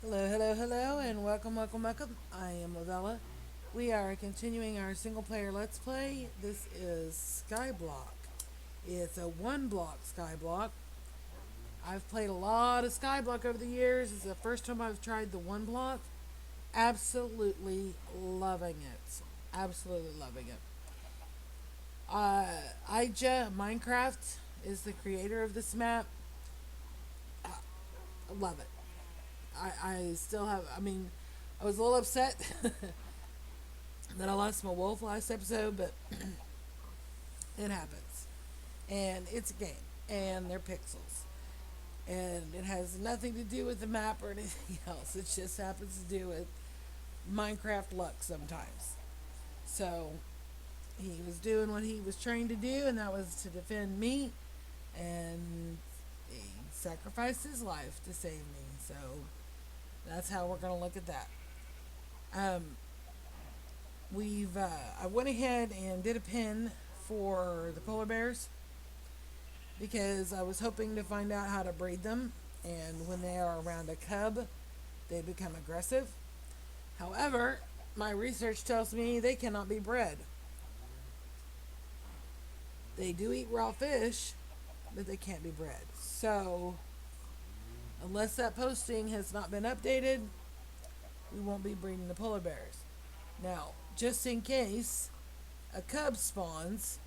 Hello, hello, hello, and welcome, welcome, welcome. I am Lavella. We are continuing our single player Let's Play. This is Skyblock. It's a one block Skyblock. I've played a lot of Skyblock over the years. It's the first time I've tried the one block. Absolutely loving it. Absolutely loving it. IJAMinecraft is the creator of this map. I love it. I still have, I was a little upset that I lost my wolf last episode, but it happens. And it's a game, and they're pixels. And it has nothing to do with the map or anything else. It just happens to do with Minecraft luck sometimes. So he was doing what he was trained to do, and that was to defend me. And he sacrificed his life to save me. So that's how we're going to look at that. Um, I went ahead and did a pin for the polar bears because I was hoping to find out how to breed them, and when they are around a cub, they become aggressive. However, my research tells me they cannot be bred. They do eat raw fish, but they can't be bred. So, unless that posting has not been updated, we won't be breeding the polar bears. Now, just in case a cub spawns,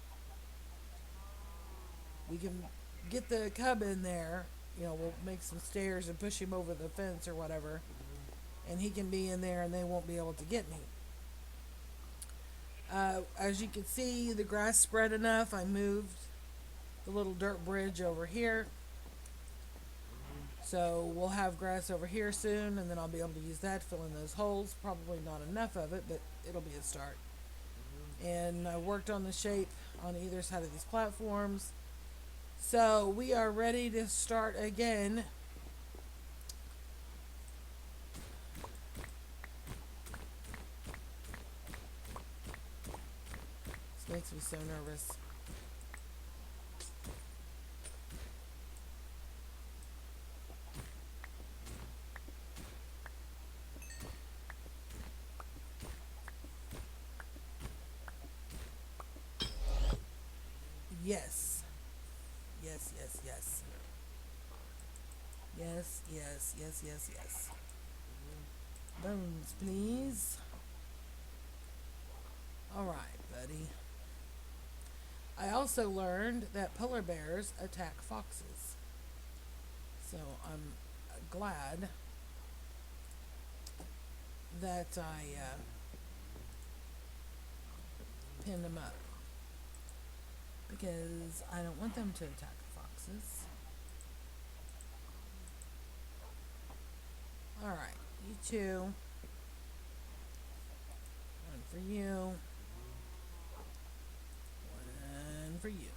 we can get the cub in there. We'll make some stairs and push him over the fence or whatever, and he can be in there and they won't be able to get me. As you can see, the grass spread enough. I moved the little dirt bridge over here. So we'll have grass over here soon, and then I'll be able to use that to fill in those holes. Probably not enough of it, but it'll be a start. And I worked on the shape on either side of these platforms. So we are ready to start again. This makes me so nervous. Yes. Yes, yes, yes. Yes, yes, yes, yes, yes. Bones, please. Alright, buddy. I also learned that polar bears attack foxes. So I'm glad that I pinned them up. Because I don't want them to attack foxes. Alright, you two. One for you. One for you.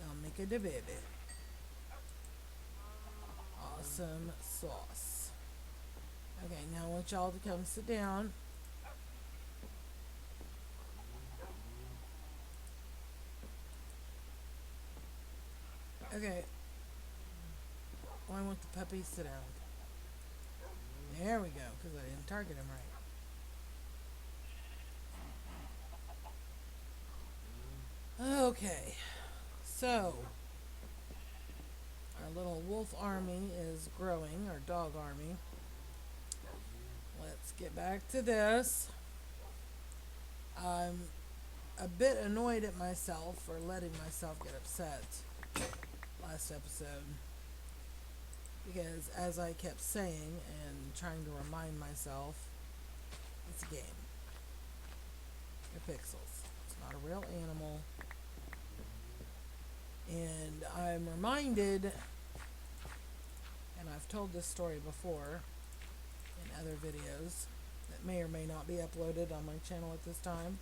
Y'all make it a baby. Awesome sauce. Okay, now I want y'all to come sit down. Okay. Oh, I want the puppy to sit down. There we go, because I didn't target him right. Okay. So, our little wolf army is growing, our dog army. Let's get back to this. I'm a bit annoyed at myself for letting myself get upset last episode. Because as I kept saying and trying to remind myself, it's a game. They're pixels. It's not a real animal. And I'm reminded, and I've told this story before in other videos that may or may not be uploaded on my channel at this time.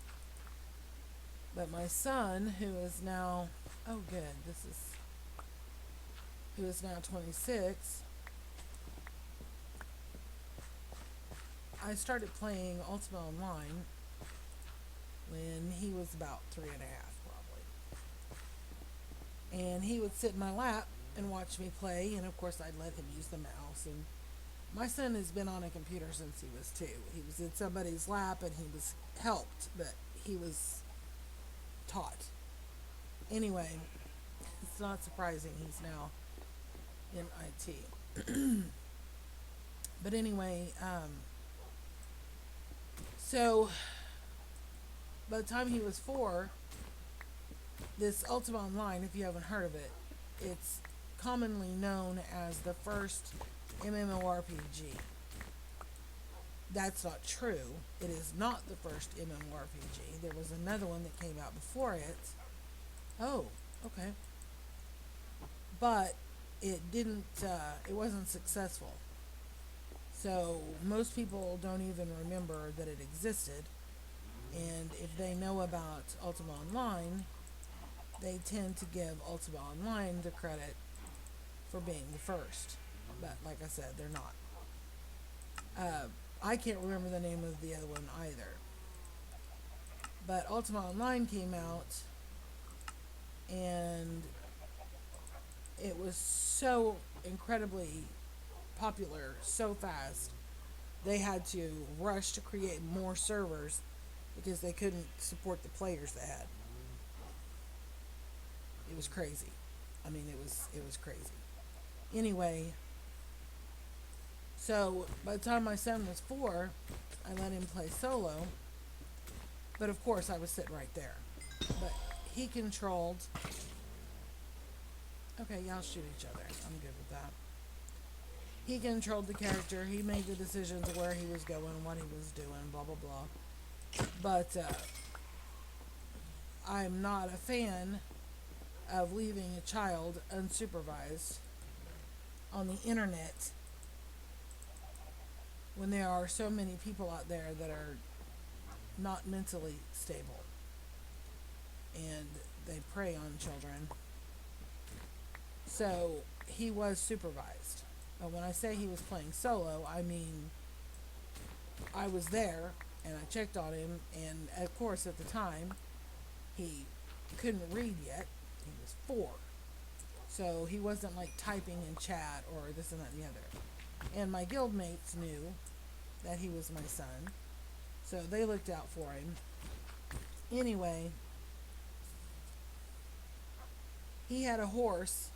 But my son, who is now, who is now 26, I started playing Ultima Online when he was about 3.5, probably. And he would sit in my lap and watch me play, and of course I'd let him use the mouse and My son has been on a computer since he was 2. He was in somebody's lap and he was helped, but he was taught. Anyway, it's not surprising he's now in IT. But anyway, so by the time he was 4, this Ultima Online, if you haven't heard of it, it's commonly known as the first MMORPG. That's not true. It is not the first MMORPG. There was another one that came out before it. Oh, okay. But it didn't, it wasn't successful. So most people don't even remember that it existed. And if they know about Ultima Online, they tend to give Ultima Online the credit for being the first. But like I said, they're not. I can't remember the name of the other one either. But Ultima Online came out, and it was so incredibly popular so fast, they had to rush to create more servers because they couldn't support the players they had. It was crazy. I mean, it was crazy. Anyway, so by the time my son was 4, I let him play solo. But of course, I was sitting right there. But he controlled. Okay, y'all shoot each other. I'm good with that. He controlled the character. He made the decisions of where he was going, what he was doing, blah, blah, blah. But I'm not a fan of leaving a child unsupervised on the internet when there are so many people out there that are not mentally stable and they prey on children. So he was supervised. But when I say he was playing solo, I mean I was there and I checked on him, and of course at the time he couldn't read yet. He was 4. So he wasn't like typing in chat or this and that and the other. And my guildmates knew that he was my son, so they looked out for him. Anyway, he had a horse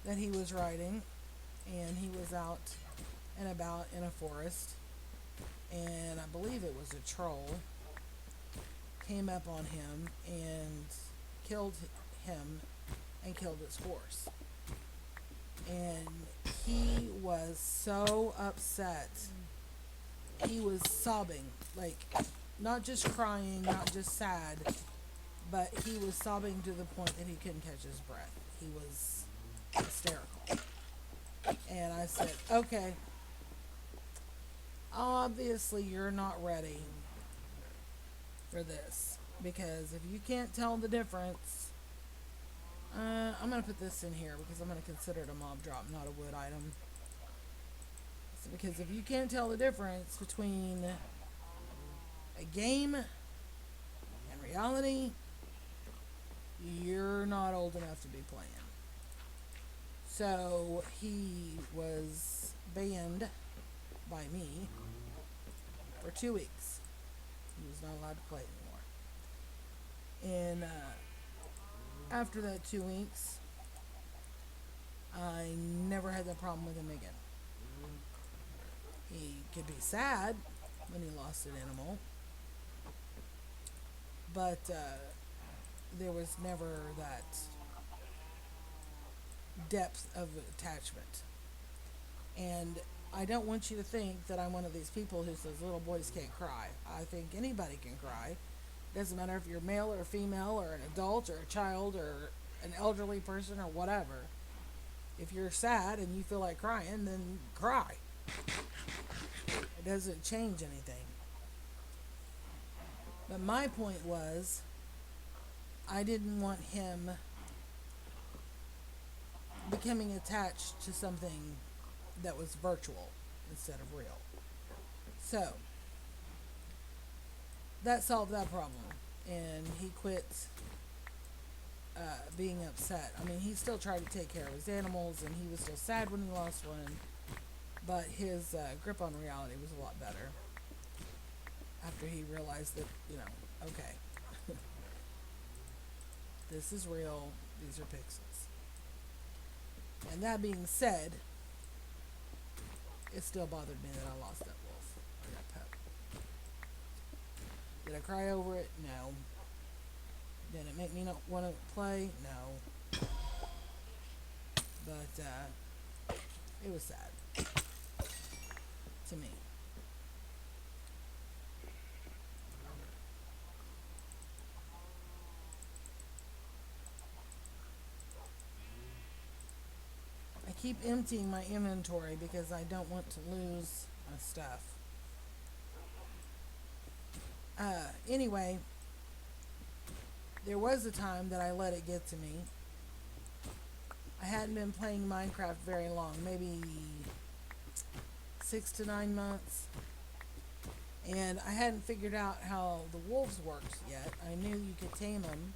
that he was riding, and he was out and about in a forest, and I believe it was a troll came up on him and killed him and killed his horse. And he was so upset. He was sobbing, like not just crying, not just sad, but he was sobbing to the point that he couldn't catch his breath. He was hysterical. And I said, okay, obviously you're not ready for this, because if you can't tell the difference, I'm going to put this in here because I'm going to consider it a mob drop, not a wood item. So because if you can't tell the difference between a game and reality, you're not old enough to be playing. So he was banned by me for 2 weeks. He was not allowed to play anymore. And after that 2 weeks, I never had that problem with him again. He could be sad when he lost an animal, but there was never that depth of attachment. And I don't want you to think that I'm one of these people who says little boys can't cry. I think anybody can cry. Doesn't matter if you're male or female or an adult or a child or an elderly person or whatever. If you're sad and you feel like crying, then cry. It doesn't change anything. But my point was, I didn't want him becoming attached to something that was virtual instead of real. So that solved that problem, and he quit being upset. I mean, he still tried to take care of his animals, and he was still sad when he lost one, But his grip on reality was a lot better after he realized that, okay, this is real, these are pixels. And that being said, it still bothered me that I lost that wolf, or that pup. Did I cry over it? No. Did it make me not want to play? No. But it was sad to me. I keep emptying my inventory because I don't want to lose my stuff. Anyway, there was a time that I let it get to me. I hadn't been playing Minecraft very long, maybe 6 to 9 months. And I hadn't figured out how the wolves worked yet. I knew you could tame them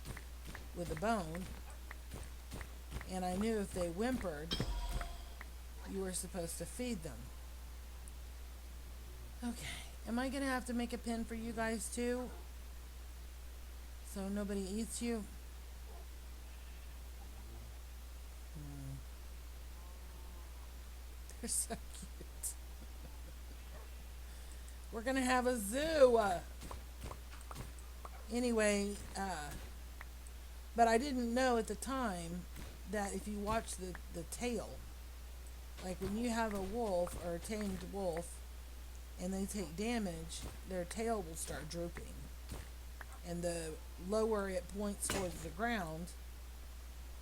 with a bone. And I knew if they whimpered, you were supposed to feed them. Okay, am I going to have to make a pen for you guys too? So nobody eats you? They're so cute. We're going to have a zoo. Anyway, but I didn't know at the time that if you watch the tail, like when you have a wolf or a tamed wolf and they take damage, their tail will start drooping. And the lower it points towards the ground,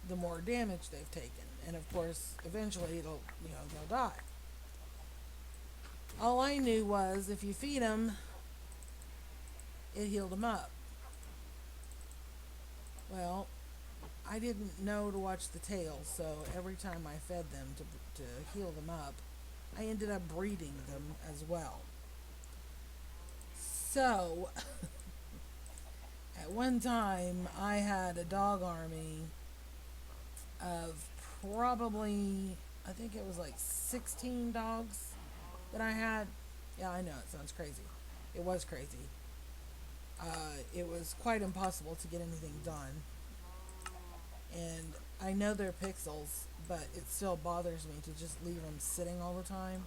the more damage they've taken. And of course, eventually they'll die. All I knew was if you feed them, it healed them up. Well, I didn't know to watch the tail, so every time I fed them to heal them up, I ended up breeding them as well. So, at one time, I had a dog army of probably, I think it was like 16 dogs that I had. Yeah, I know, it sounds crazy. It was crazy. It was quite impossible to get anything done. And I know they're pixels, but it still bothers me to just leave them sitting all the time.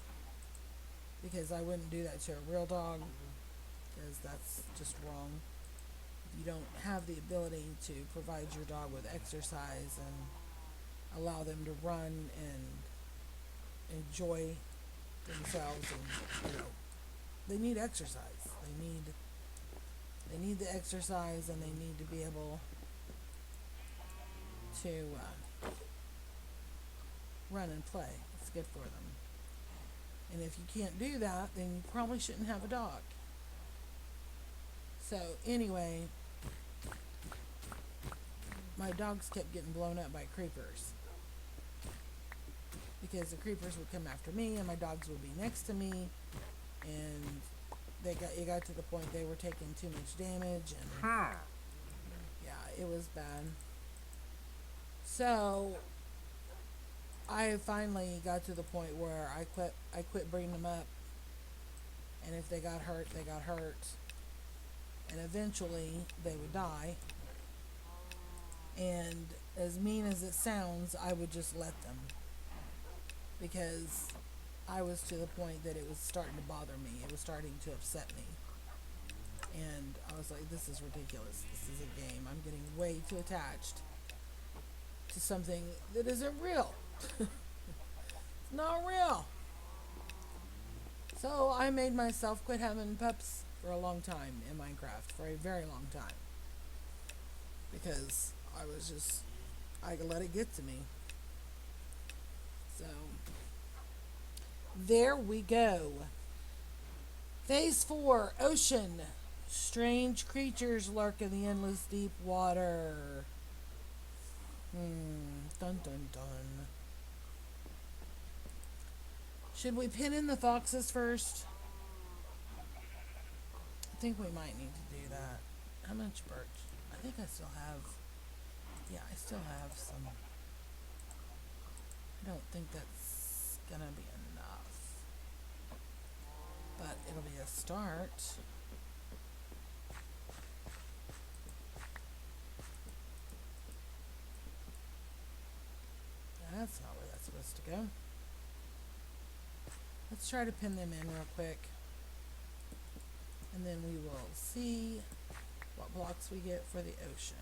Because I wouldn't do that to a real dog, because that's just wrong. You don't have the ability to provide your dog with exercise and allow them to run and enjoy themselves, and they need exercise. They need the exercise, and they need to be able to run and play. It's good for them. And if you can't do that, then you probably shouldn't have a dog. So anyway, my dogs kept getting blown up by creepers. Because the creepers would come after me, and my dogs would be next to me, and it got to the point they were taking too much damage, and yeah, it was bad. So I finally got to the point where I quit bringing them up, and if they got hurt, they got hurt, and eventually they would die. And as mean as it sounds, I would just let them, because I was to the point that it was starting to bother me. It was starting to upset me. And I was like, this is ridiculous. This is a game. I'm getting way too attached to something that isn't real. It's not real. So I made myself quit having pups for a long time in Minecraft, for a very long time. Because I could let it get to me. So, there we go. Phase 4, Ocean. Strange creatures lurk in the endless deep water. Dun dun dun. Should we pin in the foxes first? I think we might need to do that. How much birch? I think I still have... Yeah, I still have some... I don't think that's gonna be enough. start. That's not where that's supposed to go. Let's try to pin them in real quick. And then we will see what blocks we get for the ocean.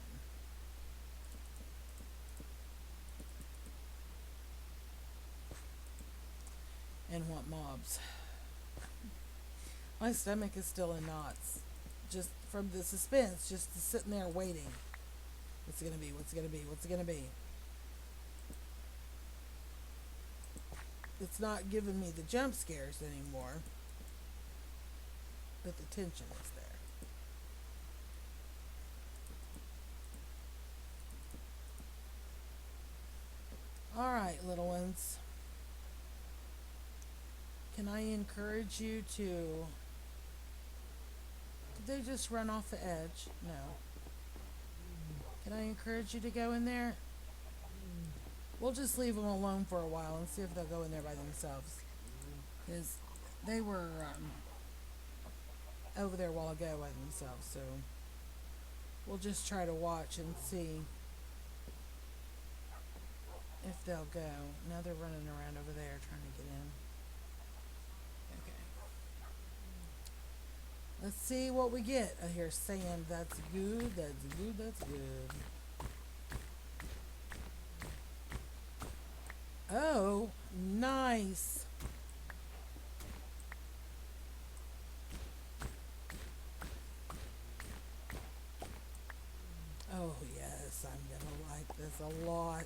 And what mobs. My stomach is still in knots. Just from the suspense, just sitting there waiting. What's it gonna be? What's it gonna be? What's it gonna be? It's not giving me the jump scares anymore. But the tension is there. Alright, little ones. Can I encourage you to... Did they just run off the edge? No. Can I encourage you to go in there? We'll just leave them alone for a while and see if they'll go in there by themselves. Because they were over there a while ago by themselves, so we'll just try to watch and see if they'll go. Now they're running around over there trying to get in. Okay. Let's see what we get. I hear sand. That's good. That's good. That's good. Oh, nice. Oh, yes, I'm gonna like this a lot.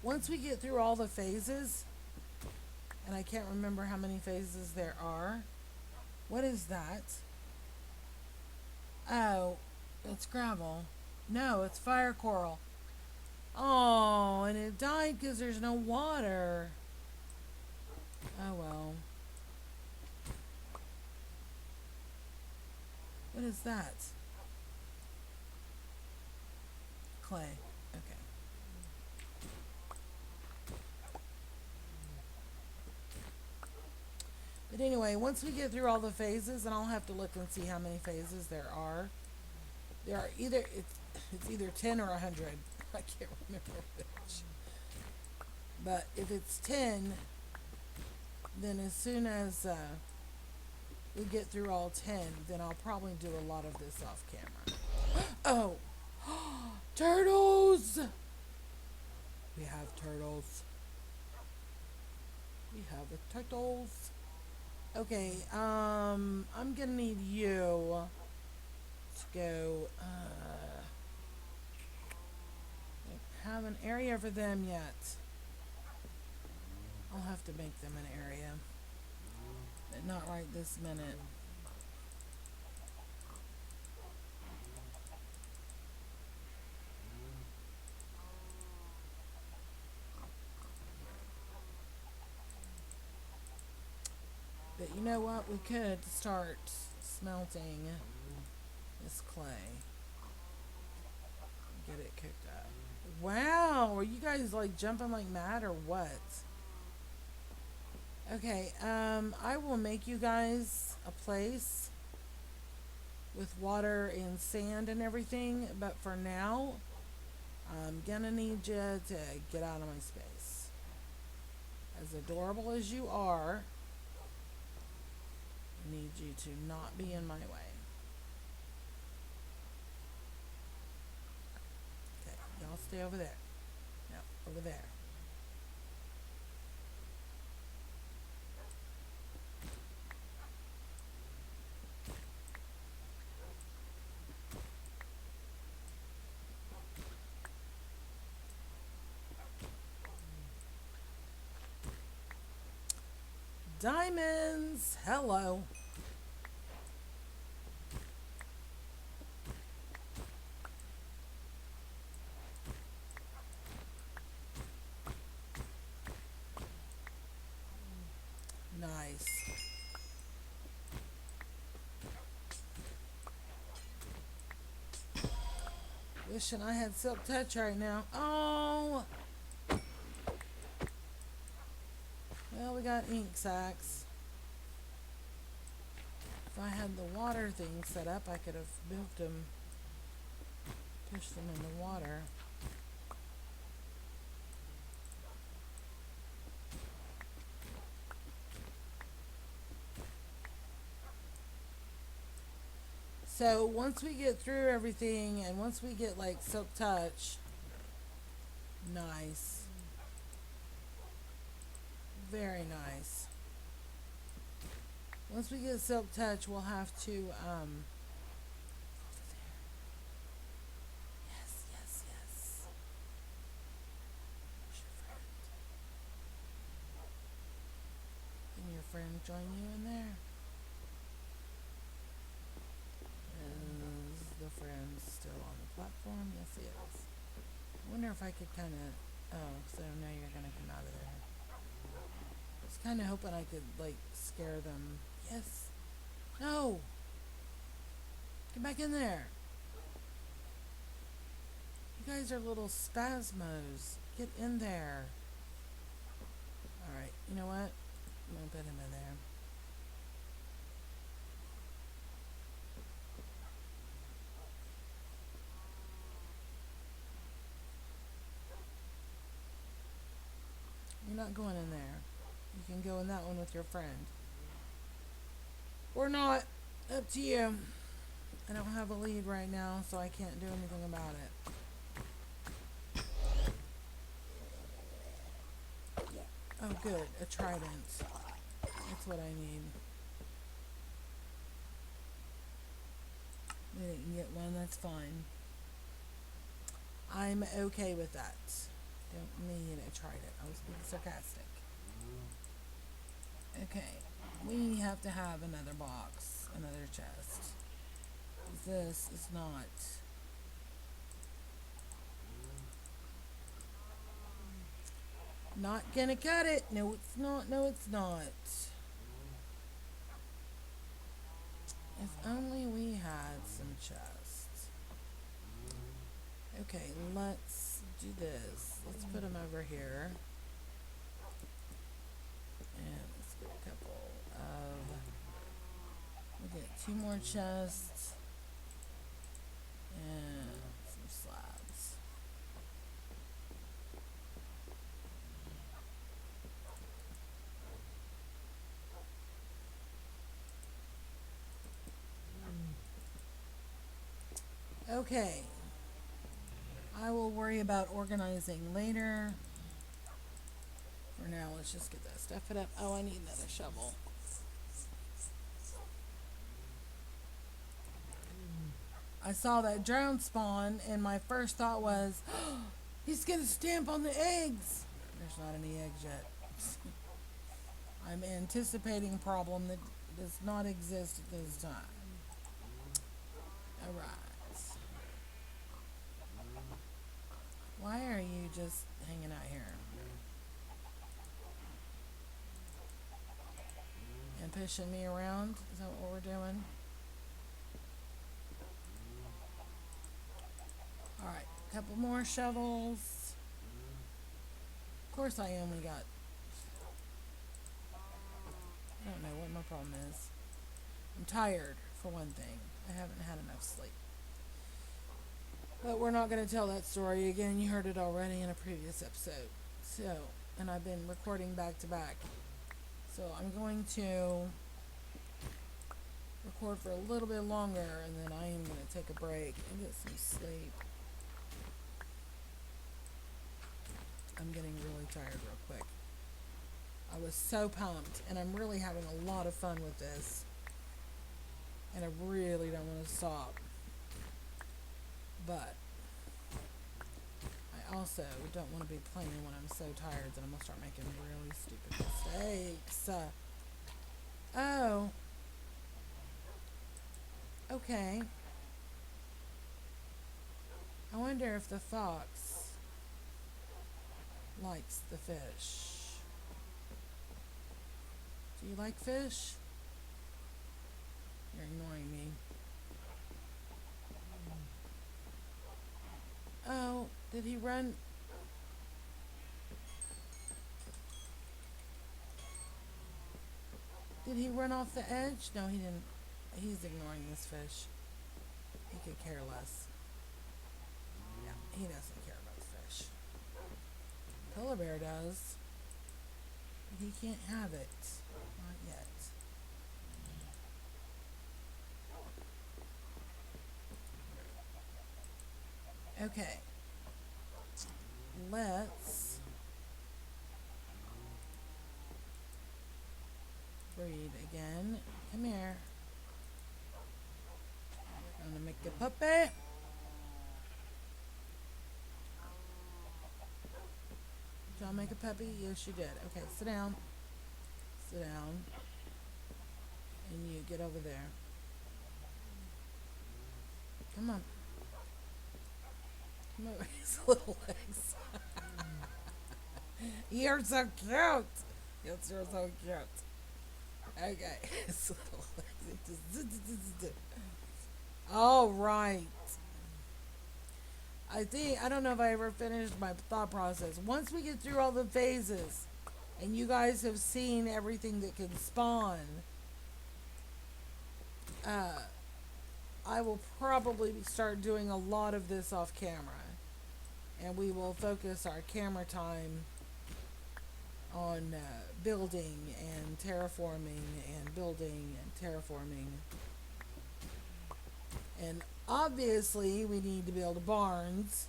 Once we get through all the phases, and I can't remember how many phases there are. What is that? Oh, it's gravel. No, it's fire coral. Oh, and it died because there's no water. Oh, well. What is that? Clay. Okay. But anyway, once we get through all the phases, and I'll have to look and see how many phases there are. There are either, it's either 10 or 100. I can't remember which. But if it's 10, then as soon as we get through all 10, then I'll probably do a lot of this off camera. Oh! Turtles! We have turtles. We have the turtles. Okay, I'm gonna need you to go, don't have an area for them yet. I'll have to make them an area. But not right this minute. But you know what? We could start smelting this clay. Get it cooked up. Wow! Are you guys like jumping like mad or what? Okay, I will make you guys a place with water and sand and everything, but for now, I'm gonna need you to get out of my space. As adorable as you are, I need you to not be in my way. Okay, y'all stay over there. No, over there. Diamonds! Hello. Nice. Wishing I had Silk Touch right now. Oh! Well, we got ink sacs. If I had the water thing set up, I could have moved them, pushed them in the water. So once we get through everything, and once we get like Silk Touch, nice, very nice. Once we get Silk Touch, we'll have to yes, yes, yes. Where's your friend? Can your friend join you in there? Is the friend still on the platform? Yes, he is. I wonder if I could kind of... Oh, so now you're going to come out of there. I was kind of hoping I could, like, scare them. Yes. No! Get back in there. You guys are little spasmos. Get in there. Alright, you know what? I'm going to put him in there. You're not going in there. You can go in that one with your friend. Or not. Up to you. I don't have a lead right now, so I can't do anything about it. Oh, good. A trident. That's what I need. We didn't get one. That's fine. I'm okay with that. Don't need a trident. I was being sarcastic. Okay. We have to have another box. Another chest. This is not... Not gonna cut it. No, it's not. No, it's not. If only we had some chests. Okay, let's do this. Let's put them over here. And let's get a couple of... We'll get 2 more chests. And some slabs. Okay. I will worry about organizing later. For now, let's just get that stuff up. Oh, I need another shovel. I saw that drone spawn, and my first thought was, oh, he's going to stamp on the eggs. There's not any eggs yet. I'm anticipating a problem that does not exist at this time. Alright. Why are you just hanging out here? And pushing me around? Is that what we're doing? Alright, a couple more shovels. Of course I only got... I don't know what my problem is. I'm tired, for one thing. I haven't had enough sleep. But we're not going to tell that story again. You heard it already in a previous episode. So, and I've been recording back to back. So I'm going to record for a little bit longer, and then I am going to take a break and get some sleep. I'm getting really tired real quick. I was so pumped, and I'm really having a lot of fun with this. And I really don't want to stop. But I also don't want to be playing when I'm so tired that I'm going to start making really stupid mistakes. Oh. Okay. I wonder if the fox likes the fish. Do you like fish? You're ignoring me. Oh, did he run? Did he run off the edge? No, he didn't. He's ignoring this fish. He could care less. Yeah, he doesn't care about the fish. Polar bear does. But he can't have it. Not yet. Okay. Let's breed again. Come here. I'm gonna make a puppy. Did y'all make a puppy? Yes, you did. Okay, sit down. Sit down. And you get over there. Come on. Come over. His little legs. You're so cute. Yes, you're so cute. Okay. His little legs. All right. I don't know if I ever finished my thought process. Once we get through all the phases and you guys have seen everything that can spawn, I will probably start doing a lot of this off camera. And we will focus our camera time on building and terraforming and building and terraforming. And obviously we need to build barns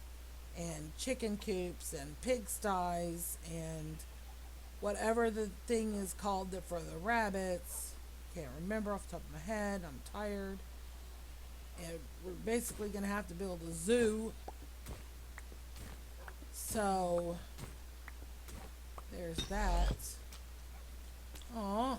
and chicken coops and pigsties and whatever the thing is called for the rabbits. Can't remember off the top of my head. I'm tired. And we're basically going to have to build a zoo. So there's that. Aw.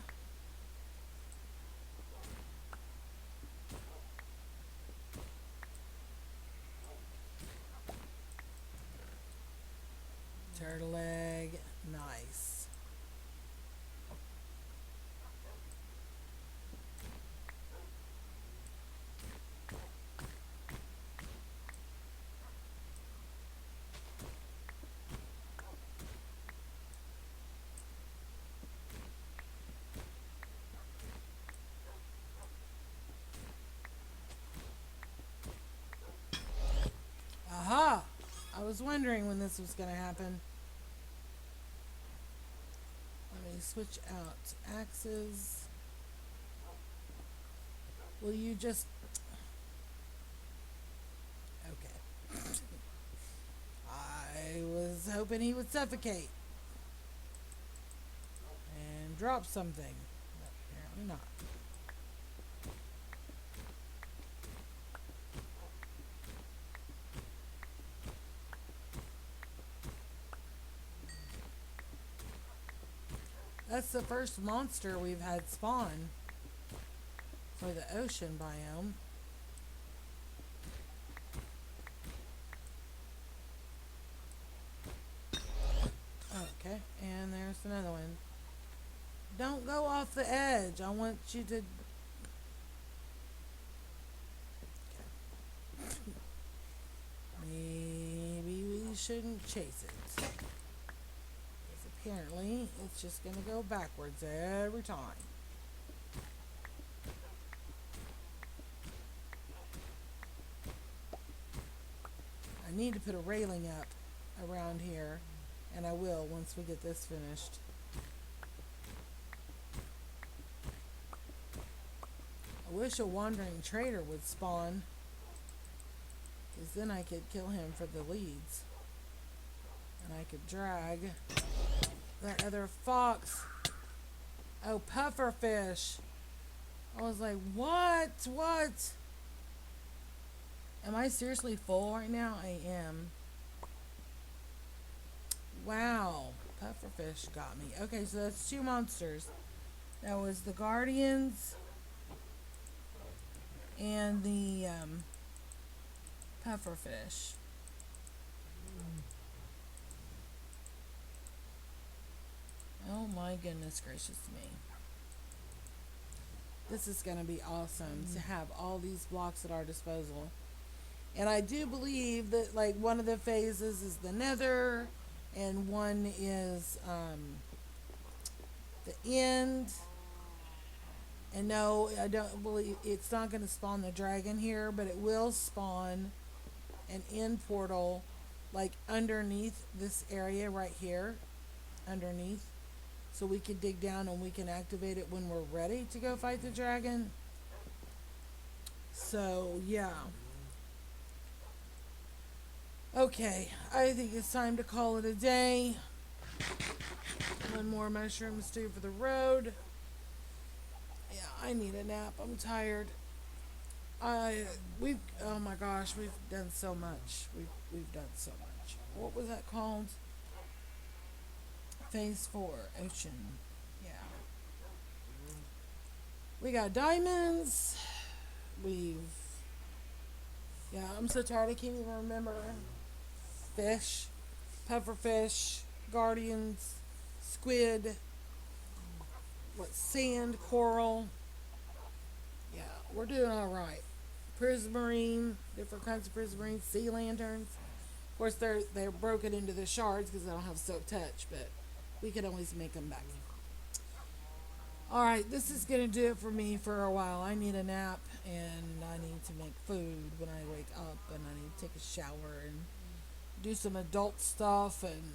Turtle egg. Nice. Aha! I was wondering when this was going to happen. Let me switch out axes. Will you just... Okay. I was hoping he would suffocate and drop something, but apparently not. That's the first monster we've had spawn for the ocean biome. Okay, and there's another one. Don't go off the edge. I want you to... Okay. Maybe we shouldn't chase it. Apparently, it's just going to go backwards every time. I need to put a railing up around here, and I will once we get this finished. I wish a wandering trader would spawn, because then I could kill him for the leads. And I could drag that other fox. Oh, pufferfish. I was like, what? What? Am I seriously full right now? I am. Wow. Pufferfish got me. Okay, so that's 2 monsters. That was the guardians and the pufferfish. Oh my goodness gracious me. This is going to be awesome to have all these blocks at our disposal. And I do believe that like one of the phases is the nether and one is the end. And no, I don't believe it's not going to spawn the dragon here, but it will spawn an end portal like underneath this area right here, underneath. So we can dig down and we can activate it when we're ready to go fight the dragon. So, yeah. Okay, I think it's time to call it a day. One more mushroom stew for the road. Yeah, I need a nap. I'm tired. Oh my gosh, we've done so much. We've done so much. What was that called? Phase 4, Ocean. Yeah. We got diamonds. We've Yeah, I'm so tired I can't even remember. Fish, pufferfish, guardians, squid, sand, coral. Yeah, we're doing all right. Prismarine, different kinds of prismarine, sea lanterns. Of course, they're broken into the shards because they don't have silk touch, but we can always make them back. All right, this is gonna do it for me for a while. I need a nap and I need to make food when I wake up, and I need to take a shower and do some adult stuff and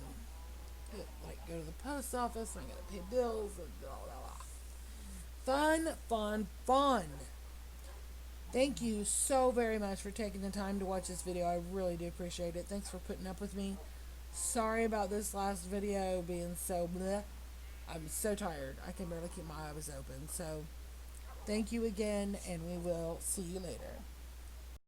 like go to the post office. And I gotta pay bills and blah blah blah. Fun, fun, fun. Thank you so very much for taking the time to watch this video. I really do appreciate it. Thanks for putting up with me. Sorry about this last video being so bleh. I'm so tired. I can barely keep my eyes open. So, thank you again, and we will see you later.